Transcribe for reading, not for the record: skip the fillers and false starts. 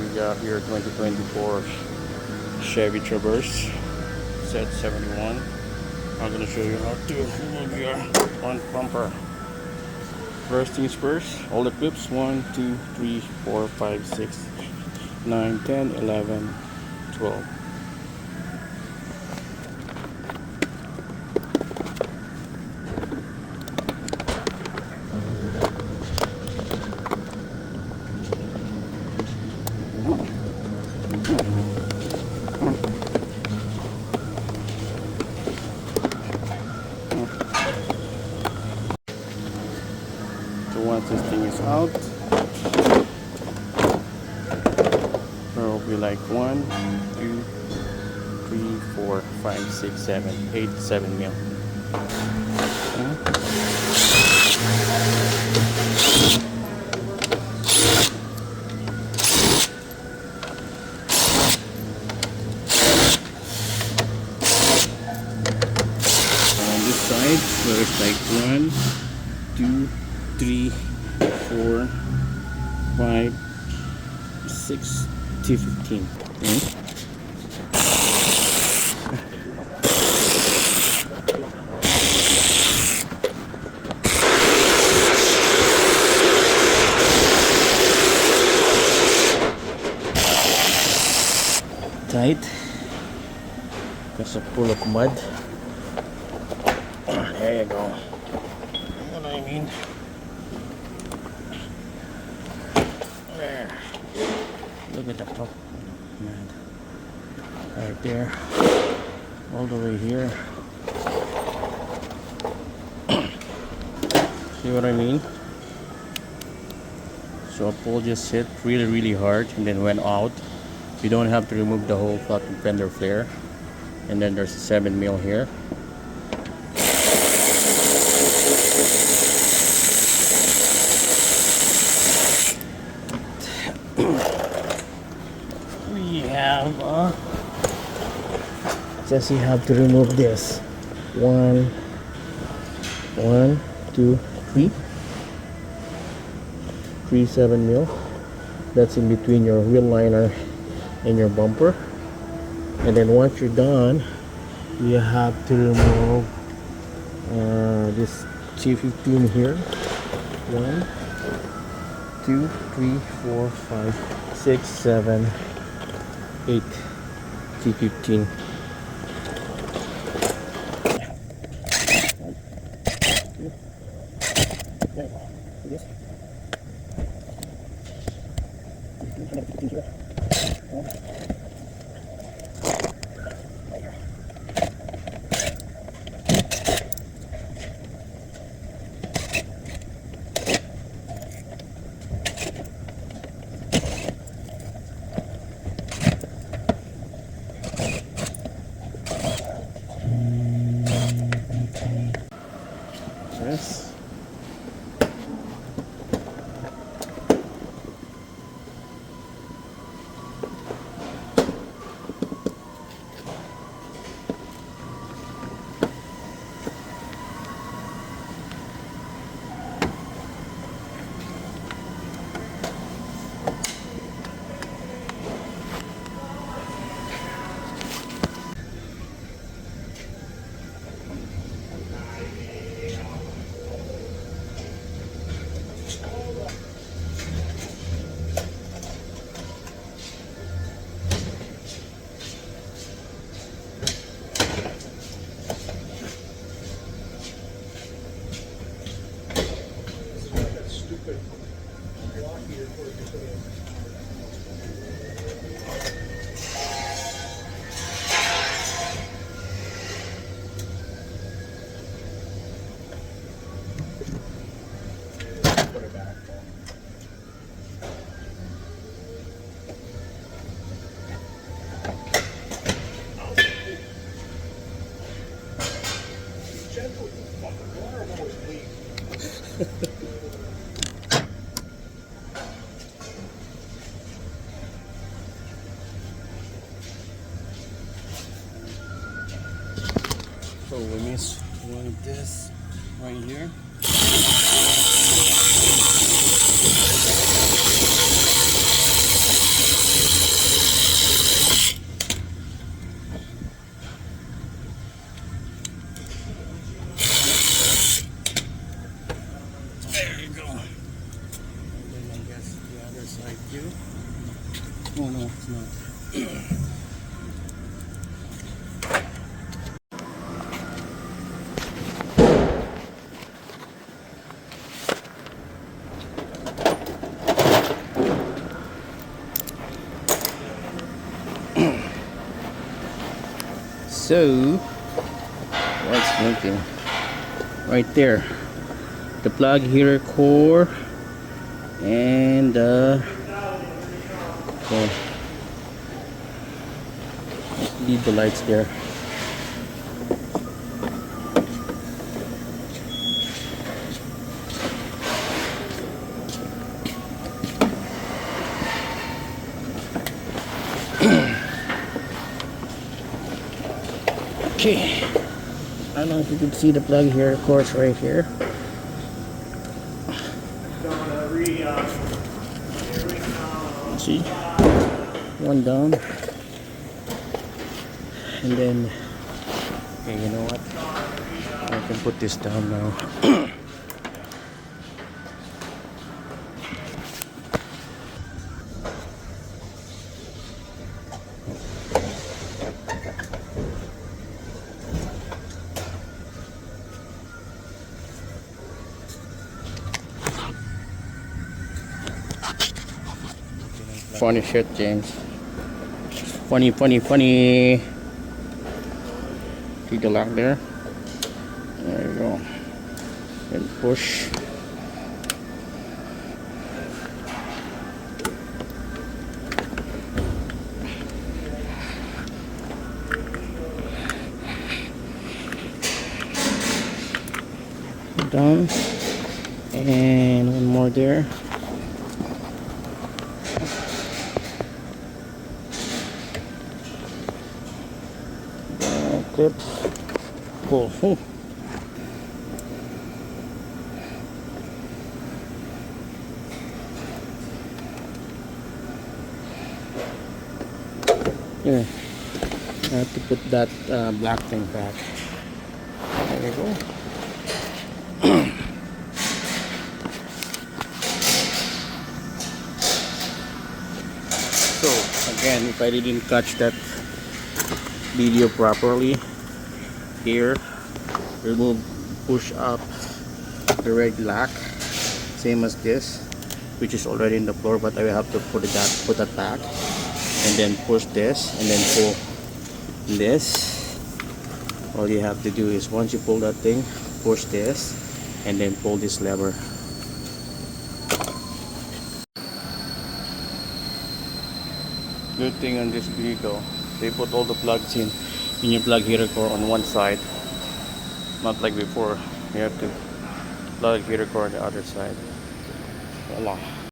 we got here 2024 Chevy Traverse set 71. I'm gonna show you how to remove your front bumper. First things first, all the clips 1, 2, 3, 4, 5, 6, 9, 10, 11, 12. So once this thing is out, there will be like 1, 2, 3, 4, 5, 6, 7, 8, 7 mil. On this side, there's like 1, 2, 3, 4, 5, 6 to 15. Tight because of full of mud. There you go. You know what I mean? There. Look at the top, man. Right there, all the way here. See what I mean? So a pole just hit really hard and then went out. You don't have to remove the whole fucking fender flare. And then there's a 7 mil here. We have just you have to remove this. 1, 2, 3. 3 7 mil. That's in between your wheel liner and your bumper. And then once you're done, you have to remove this T15 here. 1, 2, 3, 4, 5, 6, 7, 8 T15. Yes. So we miss one of this right here. side too. Oh no, it's not. So, what's blinking? Right there. The plug heater core and leave the lights there. Okay, I don't know if you can see the plug here, of course, right here. See, one down, and then, okay, you know what? I can put this down now. Funny shit, James. Funny, funny, funny. See the lock there? There you go. And push. Down. And one more there. Clip. Cool. Here, I have to put that black thing back. There you go. So again, if I didn't catch that video properly, here, remove, push up the red lock, same as this, which is already in the floor, but I will have to put that back, and then push this, and then pull this. All you have to do is, once you pull that thing, push this, and then pull this lever. Good thing on this vehicle, they put all the plugs in your plug heater core on one side, not like before you have to plug heater core on the other side. Voila.